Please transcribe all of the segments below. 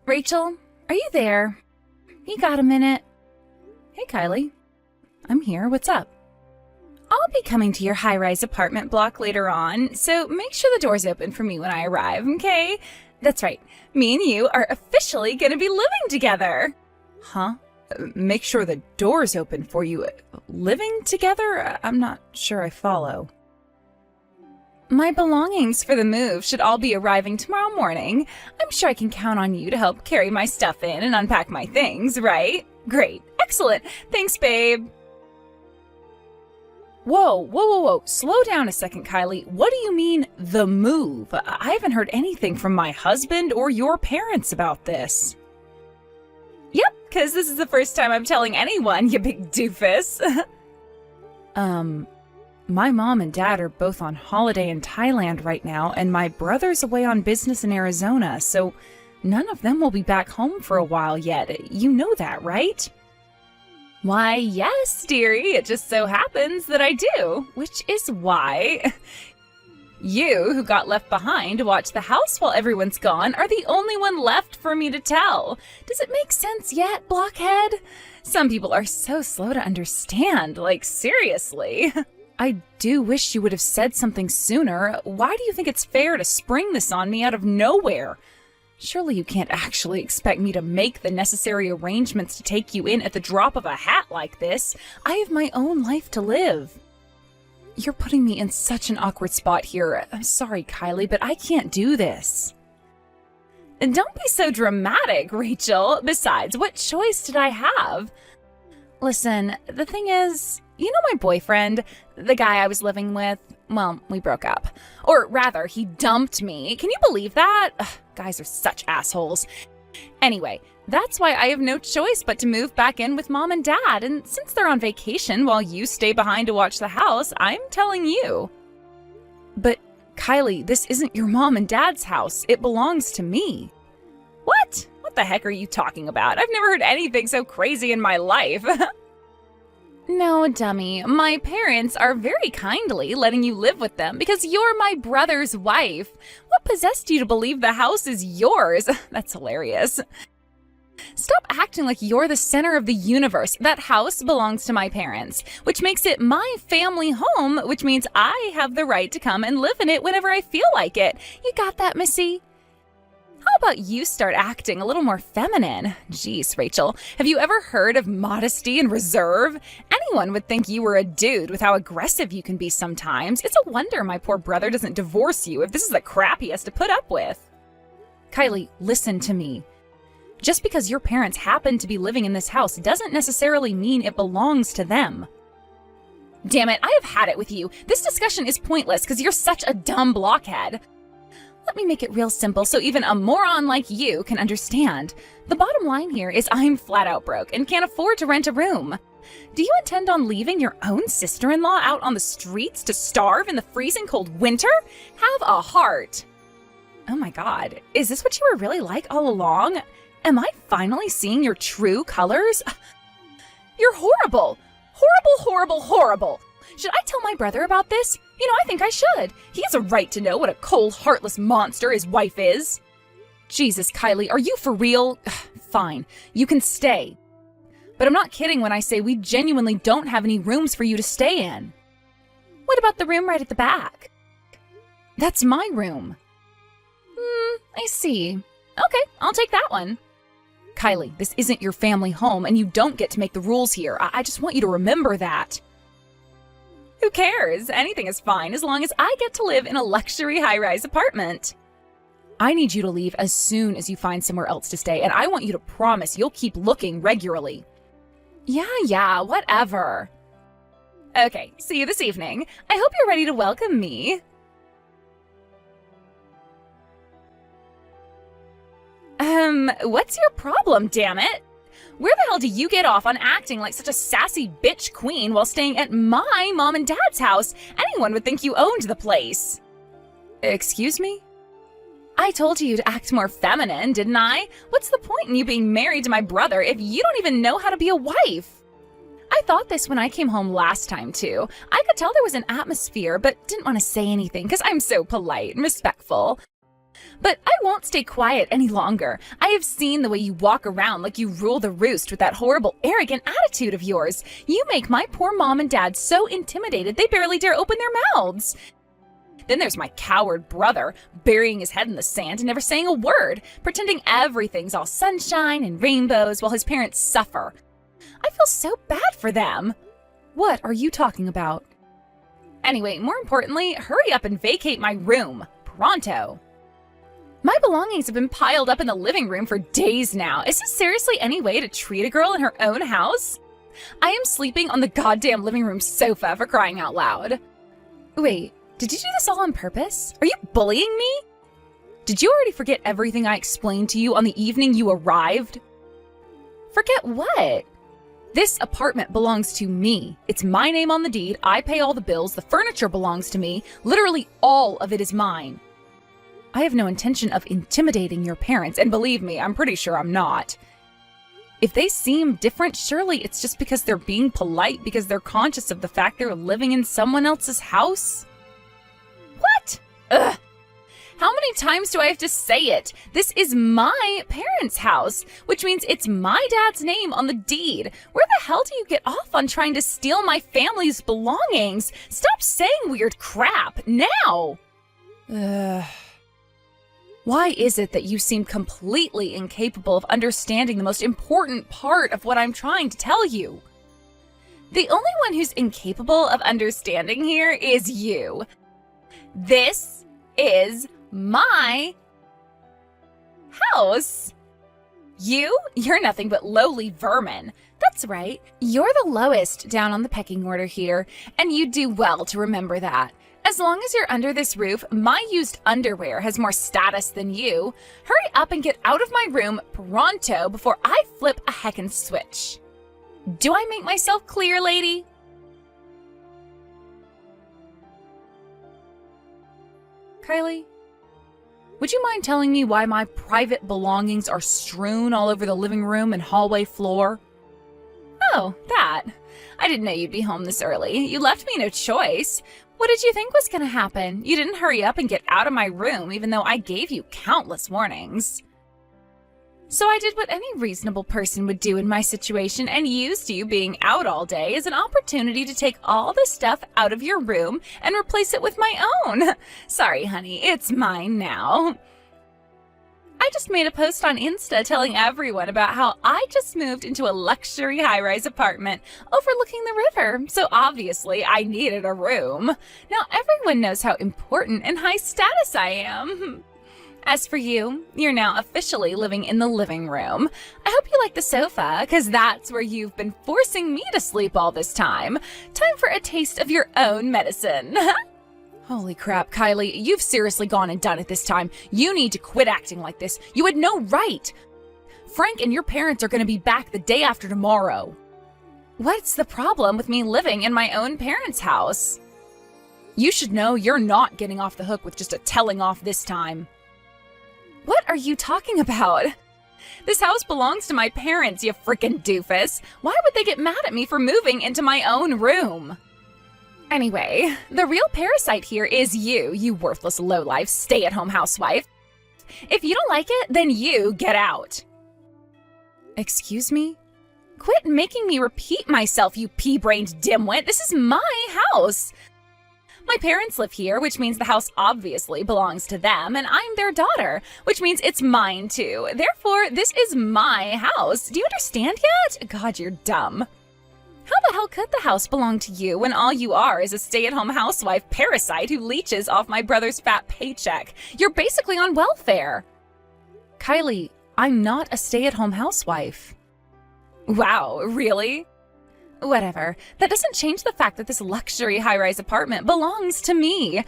Rachel, are you there? You got a minute? Hey, Kylie. I'm here. What's up? I'll be coming to your high-rise apartment block later on, so make sure the door's open for me when I arrive, okay? That's right. Me and you are officially gonna be living together. Huh? Make sure the door's open for you. Living together? I'm not sure I follow. My belongings for the move should all be arriving tomorrow morning. I'm sure I can count on you to help carry my stuff in and unpack my things, right? Great. Excellent. Thanks, babe. Whoa. Slow down a second, Kylie. What do you mean, the move? I haven't heard anything from my husband or your parents about this. Yep, because this is the first time I'm telling anyone, you big doofus. My mom and dad are both on holiday in Thailand right now, and my brother's away on business in Arizona, so none of them will be back home for a while yet. You know that, right? Why, yes, dearie. It just so happens that I do, which is why you, who got left behind to watch the house while everyone's gone, are the only one left for me to tell. Does it make sense yet, blockhead? Some people are so slow to understand, like seriously. I do wish you would have said something sooner. Why do you think it's fair to spring this on me out of nowhere? Surely you can't actually expect me to make the necessary arrangements to take you in at the drop of a hat like this. I have my own life to live. You're putting me in such an awkward spot here. I'm sorry, Kylie, but I can't do this. And don't be so dramatic, Rachel. Besides, what choice did I have? Listen, the thing is, you know my boyfriend, the guy I was living with? Well, we broke up. Or rather, he dumped me. Can you believe that? Ugh, guys are such assholes. Anyway, that's why I have no choice but to move back in with mom and dad. And since they're on vacation while you stay behind to watch the house, I'm telling you. But Kylie, this isn't your mom and dad's house. It belongs to me. What? What the heck are you talking about? I've never heard anything so crazy in my life. No, dummy. My parents are very kindly letting you live with them because you're my brother's wife. What possessed you to believe the house is yours? That's hilarious. Stop acting like you're the center of the universe. That house belongs to my parents, which makes it my family home, which means I have the right to come and live in it whenever I feel like it. You got that, Missy? How about you start acting a little more feminine? Jeez, Rachel, have you ever heard of modesty and reserve? Anyone would think you were a dude with how aggressive you can be sometimes. It's a wonder my poor brother doesn't divorce you if this is the crap he has to put up with. Kylie, listen to me. Just because your parents happen to be living in this house doesn't necessarily mean it belongs to them. Damn it, I have had it with you. This discussion is pointless because you're such a dumb blockhead. Let me make it real simple so even a moron like you can understand. The bottom line here is I'm flat out broke and can't afford to rent a room. Do you intend on leaving your own sister-in-law out on the streets to starve in the freezing cold winter? Have a heart. Oh my God, is this what you were really like all along? Am I finally seeing your true colors? You're horrible. Horrible. Should I tell my brother about this? You know, I think I should. He has a right to know what a cold, heartless monster his wife is. Jesus, Kylie, are you for real? Fine, you can stay. But I'm not kidding when I say we genuinely don't have any rooms for you to stay in. What about the room right at the back? That's my room. I see. Okay, I'll take that one. Kylie, this isn't your family home and you don't get to make the rules here. I just want you to remember that. Who cares? Anything is fine as long as I get to live in a luxury high-rise apartment. I need you to leave as soon as you find somewhere else to stay, and I want you to promise you'll keep looking regularly. Yeah, whatever. Okay, see you this evening. I hope you're ready to welcome me. What's your problem, damn it? Where the hell do you get off on acting like such a sassy bitch queen while staying at my mom and dad's house? Anyone would think you owned the place. Excuse me? I told you to act more feminine, didn't I? What's the point in you being married to my brother if you don't even know how to be a wife? I thought this when I came home last time, too. I could tell there was an atmosphere, but didn't want to say anything because I'm so polite and respectful. But I won't stay quiet any longer. I have seen the way you walk around like you rule the roost with that horrible, arrogant attitude of yours. You make my poor mom and dad so intimidated they barely dare open their mouths. Then there's my coward brother, burying his head in the sand and never saying a word, pretending everything's all sunshine and rainbows while his parents suffer. I feel so bad for them. What are you talking about? Anyway, more importantly, hurry up and vacate my room. Pronto. My belongings have been piled up in the living room for days now. Is this seriously any way to treat a girl in her own house? I am sleeping on the goddamn living room sofa, for crying out loud. Wait, did you do this all on purpose? Are you bullying me? Did you already forget everything I explained to you on the evening you arrived? Forget what? This apartment belongs to me. It's my name on the deed. I pay all the bills. The furniture belongs to me. Literally all of it is mine. I have no intention of intimidating your parents, and believe me, I'm pretty sure I'm not. If they seem different, surely it's just because they're being polite because they're conscious of the fact they're living in someone else's house? What? Ugh. How many times do I have to say it? This is my parents' house, which means it's my dad's name on the deed. Where the hell do you get off on trying to steal my family's belongings? Stop saying weird crap, now! Why is it that you seem completely incapable of understanding the most important part of what I'm trying to tell you? The only one who's incapable of understanding here is you. This is my house. You're nothing but lowly vermin. That's right, you're the lowest down on the pecking order here, and you do well to remember that. As long as you're under this roof, my used underwear has more status than you. Hurry up and get out of my room pronto before I flip a heckin' switch. Do I make myself clear, lady? Kylie, would you mind telling me why my private belongings are strewn all over the living room and hallway floor? Oh, that. I didn't know you'd be home this early. You left me no choice. What did you think was going to happen? You didn't hurry up and get out of my room, even though I gave you countless warnings. So I did what any reasonable person would do in my situation and used you being out all day as an opportunity to take all the stuff out of your room and replace it with my own. Sorry, honey, it's mine now. I just made a post on Insta telling everyone about how I just moved into a luxury high-rise apartment overlooking the river, so obviously I needed a room. Now everyone knows how important and high status I am. As for you, you're now officially living in the living room. I hope you like the sofa, because that's where you've been forcing me to sleep all this time. Time for a taste of your own medicine. Holy crap, Kylie, you've seriously gone and done it this time. You need to quit acting like this. You had no right. Frank and your parents are going to be back the day after tomorrow. What's the problem with me living in my own parents' house? You should know you're not getting off the hook with just a telling off this time. What are you talking about? This house belongs to my parents, you frickin' doofus. Why would they get mad at me for moving into my own room? Anyway, the real parasite here is you worthless lowlife stay-at-home housewife. If you don't like it, then you get out. Excuse me? Quit making me repeat myself, you pea-brained dimwit. This is my house. My parents live here, which means the house obviously belongs to them, and I'm their daughter, which means it's mine too. Therefore, this is my house. Do you understand yet? God, you're dumb. How the hell could the house belong to you when all you are is a stay-at-home housewife parasite who leeches off my brother's fat paycheck? You're basically on welfare. Kylie, I'm not a stay-at-home housewife. Wow, really? Whatever. That doesn't change the fact that this luxury high-rise apartment belongs to me.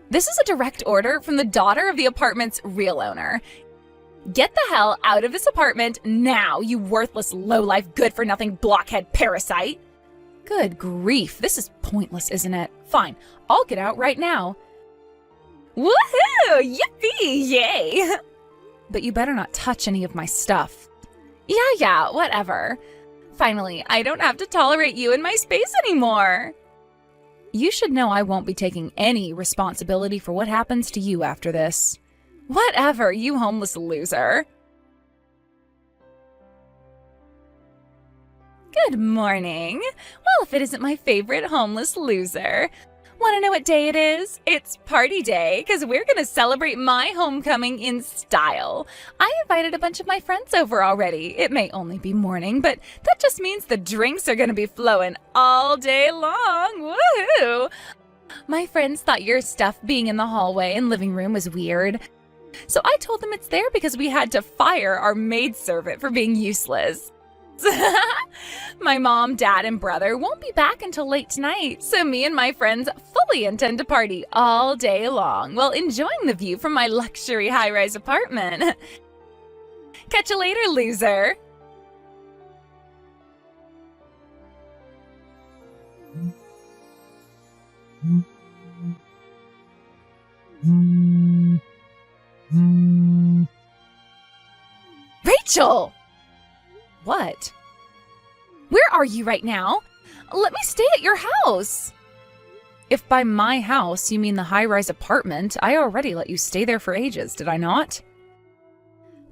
This is a direct order from the daughter of the apartment's real owner. Get the hell out of this apartment now, you worthless, lowlife, good-for-nothing blockhead parasite. Good grief, this is pointless, isn't it? Fine, I'll get out right now. Woohoo! Yippee! Yay! But you better not touch any of my stuff. Yeah, whatever. Finally, I don't have to tolerate you in my space anymore. You should know I won't be taking any responsibility for what happens to you after this. Whatever, you homeless loser. Good morning. Well, if it isn't my favorite homeless loser. Want to know what day it is? It's party day, because we're going to celebrate my homecoming in style. I invited a bunch of my friends over already. It may only be morning, but that just means the drinks are going to be flowing all day long. Woohoo! My friends thought your stuff being in the hallway and living room was weird. So I told them it's there because we had to fire our maidservant for being useless. My mom, dad, and brother won't be back until late tonight, so me and my friends fully intend to party all day long while enjoying the view from my luxury high-rise apartment. Catch you later, loser! Rachel! What? Where are you right now? Let me stay at your house. If by my house you mean the high-rise apartment, I already let you stay there for ages, did I not?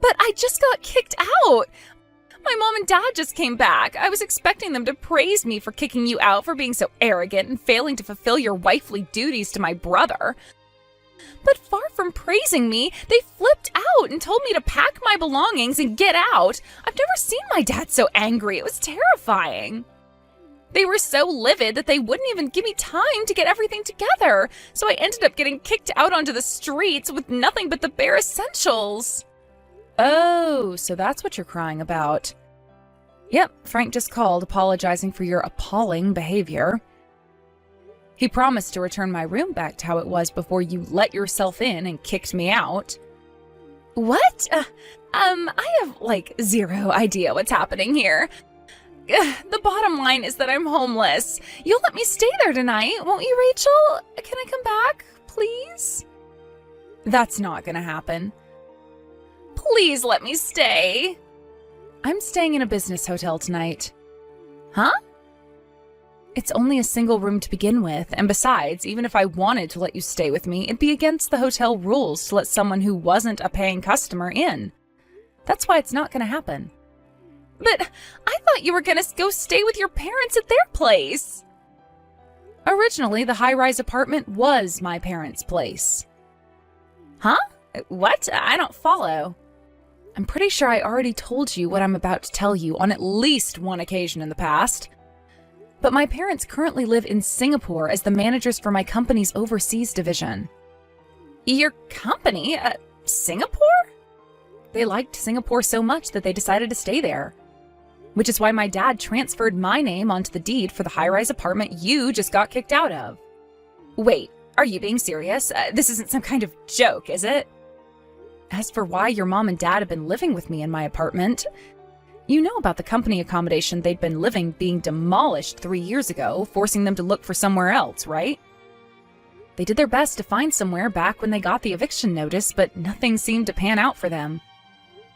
But I just got kicked out. My mom and dad just came back. I was expecting them to praise me for kicking you out for being so arrogant and failing to fulfill your wifely duties to my brother. But far from praising me, they flipped out and told me to pack my belongings and get out. I've never seen my dad so angry. It was terrifying. They were so livid that they wouldn't even give me time to get everything together. So I ended up getting kicked out onto the streets with nothing but the bare essentials. Oh, so that's what you're crying about. Yep, Frank just called apologizing for your appalling behavior. He promised to return my room back to how it was before you let yourself in and kicked me out. What? I have, zero idea what's happening here. The bottom line is that I'm homeless. You'll let me stay there tonight, won't you, Rachel? Can I come back, please? That's not gonna happen. Please let me stay. I'm staying in a business hotel tonight. Huh? It's only a single room to begin with, and besides, even if I wanted to let you stay with me, it'd be against the hotel rules to let someone who wasn't a paying customer in. That's why it's not going to happen. But I thought you were going to go stay with your parents at their place. Originally, the high-rise apartment was my parents' place. Huh? What? I don't follow. I'm pretty sure I already told you what I'm about to tell you on at least one occasion in the past. But my parents currently live in Singapore as the managers for my company's overseas division. Your company? Singapore? They liked Singapore so much that they decided to stay there. Which is why my dad transferred my name onto the deed for the high-rise apartment you just got kicked out of. Wait, are you being serious? This isn't some kind of joke, is it? As for why your mom and dad have been living with me in my apartment, you know about the company accommodation they'd been living being demolished 3 years ago, forcing them to look for somewhere else, right? They did their best to find somewhere back when they got the eviction notice, but nothing seemed to pan out for them.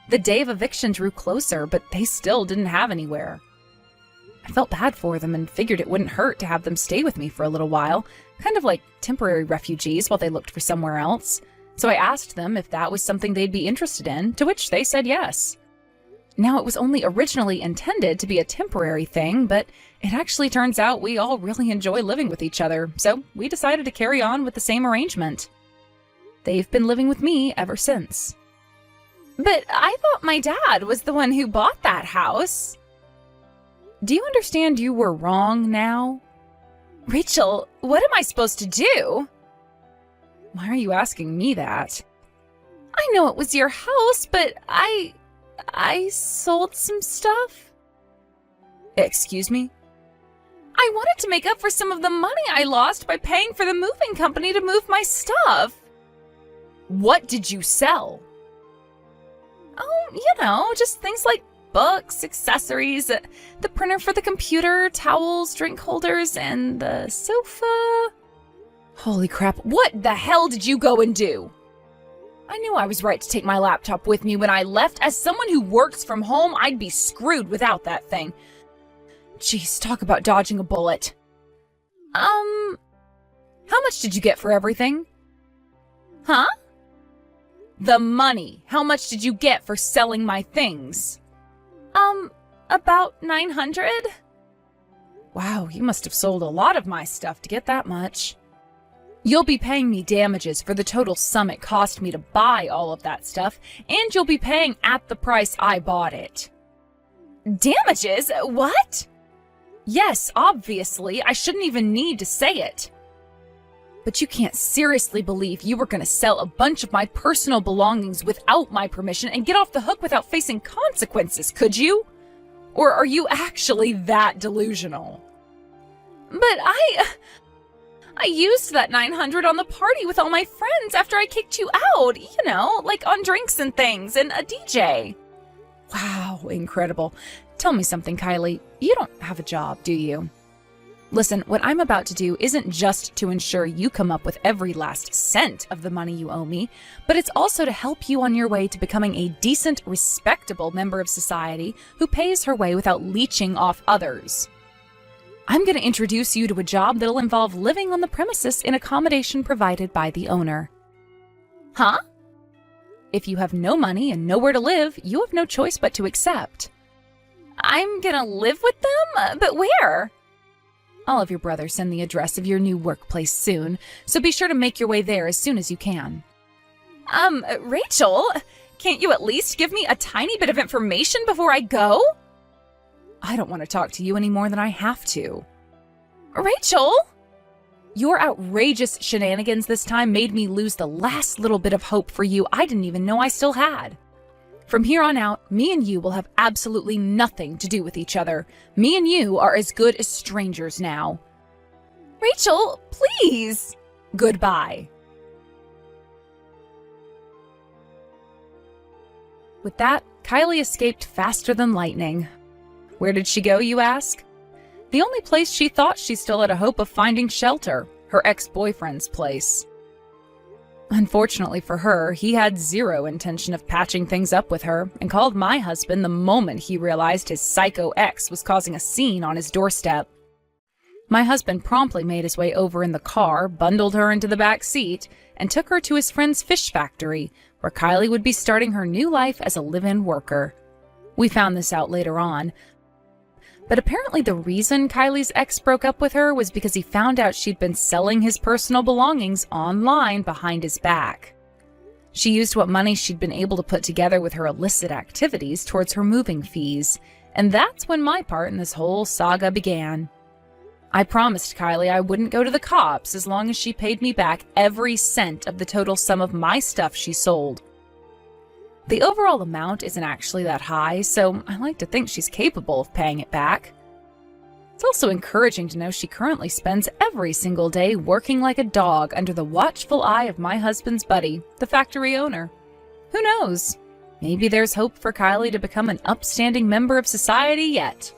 The day of eviction drew closer, but they still didn't have anywhere. I felt bad for them and figured it wouldn't hurt to have them stay with me for a little while, kind of like temporary refugees while they looked for somewhere else. So I asked them if that was something they'd be interested in, to which they said yes. Now, it was only originally intended to be a temporary thing, but it actually turns out we all really enjoy living with each other, so we decided to carry on with the same arrangement. They've been living with me ever since. But I thought my dad was the one who bought that house. Do you understand you were wrong now? Rachel, what am I supposed to do? Why are you asking me that? I know it was your house, but I sold some stuff. Excuse me? I wanted to make up for some of the money I lost by paying for the moving company to move my stuff. What did you sell? Oh, just things like books, accessories, the printer for the computer, towels, drink holders, and the sofa. Holy crap, what the hell did you go and do? I knew I was right to take my laptop with me when I left. As someone who works from home, I'd be screwed without that thing. Jeez, talk about dodging a bullet. How much did you get for everything? Huh? The money. How much did you get for selling my things? About 900? Wow, you must have sold a lot of my stuff to get that much. You'll be paying me damages for the total sum it cost me to buy all of that stuff, and you'll be paying at the price I bought it. Damages? What? Yes, obviously. I shouldn't even need to say it. But you can't seriously believe you were going to sell a bunch of my personal belongings without my permission and get off the hook without facing consequences, could you? Or are you actually that delusional? But I used that 900 on the party with all my friends after I kicked you out, like on drinks and things and a DJ. Wow, incredible. Tell me something, Kylie. You don't have a job, do you? Listen, what I'm about to do isn't just to ensure you come up with every last cent of the money you owe me, but it's also to help you on your way to becoming a decent, respectable member of society who pays her way without leeching off others. I'm going to introduce you to a job that'll involve living on the premises in accommodation provided by the owner. Huh? If you have no money and nowhere to live, you have no choice but to accept. I'm going to live with them? But where? I'll have your brother send the address of your new workplace soon, so be sure to make your way there as soon as you can. Rachel, can't you at least give me a tiny bit of information before I go? I don't want to talk to you any more than I have to. Rachel? Your outrageous shenanigans this time made me lose the last little bit of hope for you I didn't even know I still had. From here on out, me and you will have absolutely nothing to do with each other. Me and you are as good as strangers now. Rachel, please! Goodbye. With that, Kylie escaped faster than lightning. Where did she go, you ask? The only place she thought she still had a hope of finding shelter, her ex-boyfriend's place. Unfortunately for her, he had zero intention of patching things up with her and called my husband the moment he realized his psycho ex was causing a scene on his doorstep. My husband promptly made his way over in the car, bundled her into the back seat, and took her to his friend's fish factory, where Kylie would be starting her new life as a live-in worker. We found this out later on, but apparently the reason Kylie's ex broke up with her was because he found out she'd been selling his personal belongings online behind his back. She used what money she'd been able to put together with her illicit activities towards her moving fees, and that's when my part in this whole saga began. I promised Kylie I wouldn't go to the cops as long as she paid me back every cent of the total sum of my stuff she sold. The overall amount isn't actually that high, so I like to think she's capable of paying it back. It's also encouraging to know she currently spends every single day working like a dog under the watchful eye of my husband's buddy, the factory owner. Who knows? Maybe there's hope for Kylie to become an upstanding member of society yet.